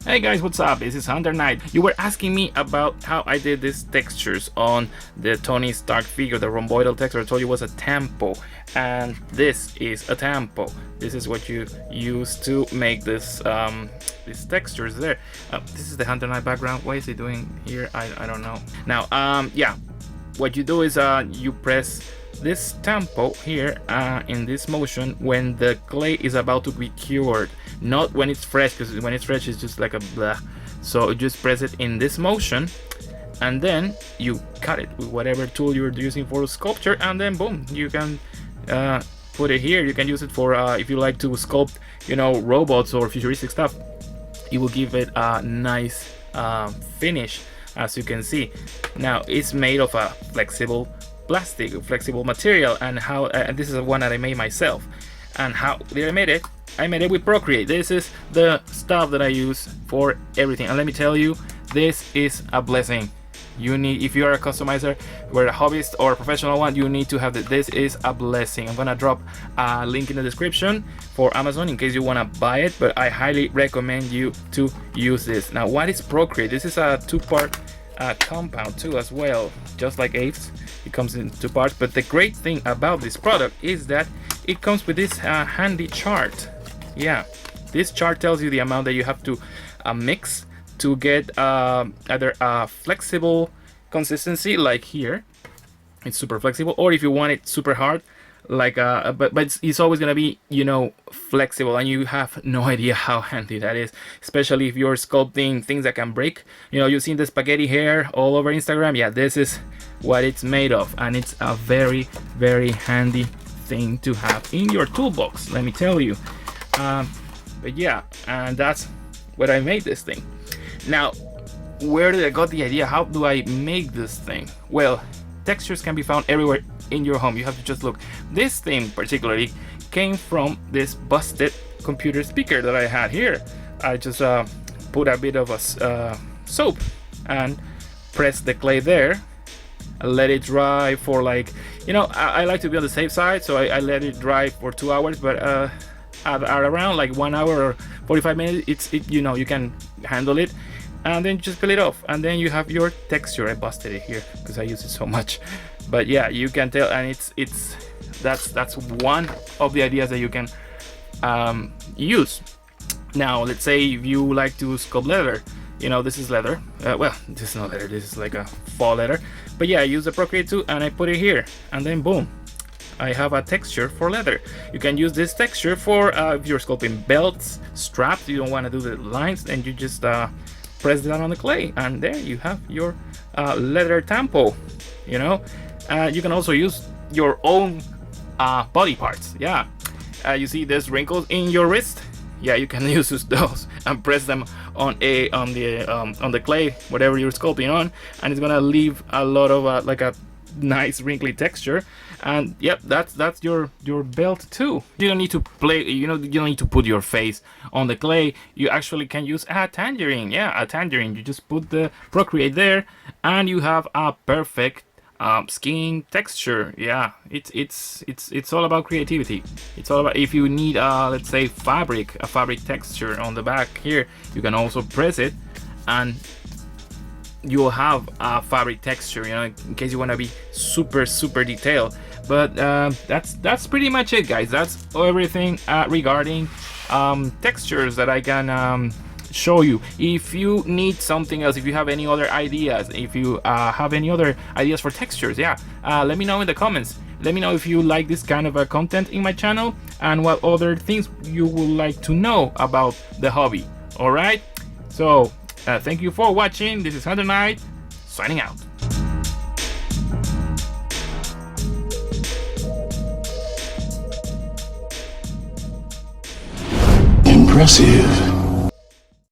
Hey guys, what's up? This is Hunter Knight. You were asking me about how I did these textures on the Tony Stark figure. The rhomboidal texture I told you was a tempo, and this is a tempo. This is what you use to make this these textures there. This is the Hunter Knight background. What is he doing here? I don't know. Now, yeah, what you do is you press this tempo here in this motion when the clay is about to be cured, not when it's fresh, because when it's fresh it's just like a blah. So you just press it in this motion and then you cut it with whatever tool you're using for sculpture, and then boom, you can put it here. You can use it for if you like to sculpt, you know, robots or futuristic stuff. It will give it a nice finish. As you can see, now it's made of a flexible plastic, flexible material. And how this is one that I made myself. And how did I made it? I made it with Procreate. This is the stuff that I use for everything, and let me tell you, this is a blessing. You need, if you are a customizer, or a hobbyist or a professional one, you need to have this is a blessing. I'm gonna drop a link in the description for Amazon in case you want to buy it, but I highly recommend you to use this. Now, what is Procreate? This is a two-part compound too as well, just like apes. It comes in two parts, but the great thing about this product is that it comes with this handy chart. Yeah, this chart tells you the amount that you have to mix to get either a flexible consistency, like here it's super flexible, or if you want it super hard, like but it's always gonna be, you know, flexible, and you have no idea how handy that is, especially if you're sculpting things that can break. You know, you've seen the spaghetti hair all over Instagram. Yeah, this is what it's made of, and it's a very, very handy thing to have in your toolbox, let me tell you. But yeah, and that's what I made this thing. Now, where did I got the idea? How do I make this thing? Well, textures can be found everywhere in your home. You have to just look. This thing particularly came from this busted computer speaker that I had here. I just put a bit of a soap and pressed the clay there, let it dry for, like, you know, I like to be on the safe side, so I let it dry for 2 hours, but at around like 1 hour or 45 minutes, you know, you can handle it, and then just peel it off, and then you have your texture. I busted it here because I use it so much, but yeah, you can tell, and that's one of the ideas that you can use. Now, let's say if you like to sculpt leather, you know, this is leather. Well, this is not leather, this is like a faux leather, but yeah, I use the Procreate too, and I put it here, and then boom, I have a texture for leather. You can use this texture for if you're sculpting belts, straps, you don't want to do the lines, and you just press that on the clay, and there you have your leather tempo. You know, you can also use your own body parts. Yeah, you see there's wrinkles in your wrist. Yeah, you can use those and press them on the clay, whatever you're sculpting on, and it's gonna leave a lot of like a nice wrinkly texture. And yep, that's your belt too. You don't need to play, you know, you don't need to put your face on the clay. You actually can use a tangerine. Yeah, a tangerine. You just put the Procreate there, and you have a perfect skin texture. Yeah, it's all about creativity. It's all about, if you need let's say a fabric texture on the back here, you can also press it and you'll have a fabric texture, you know, in case you want to be super detailed. But that's pretty much it, guys. That's everything regarding textures that I can show you. If you need something else, if you have any other ideas, if you have any other ideas for textures, yeah, let me know in the comments. Let me know if you like this kind of content in my channel, and what other things you would like to know about the hobby. All right, so thank you for watching. This is Hunter Knight signing out. Impressive.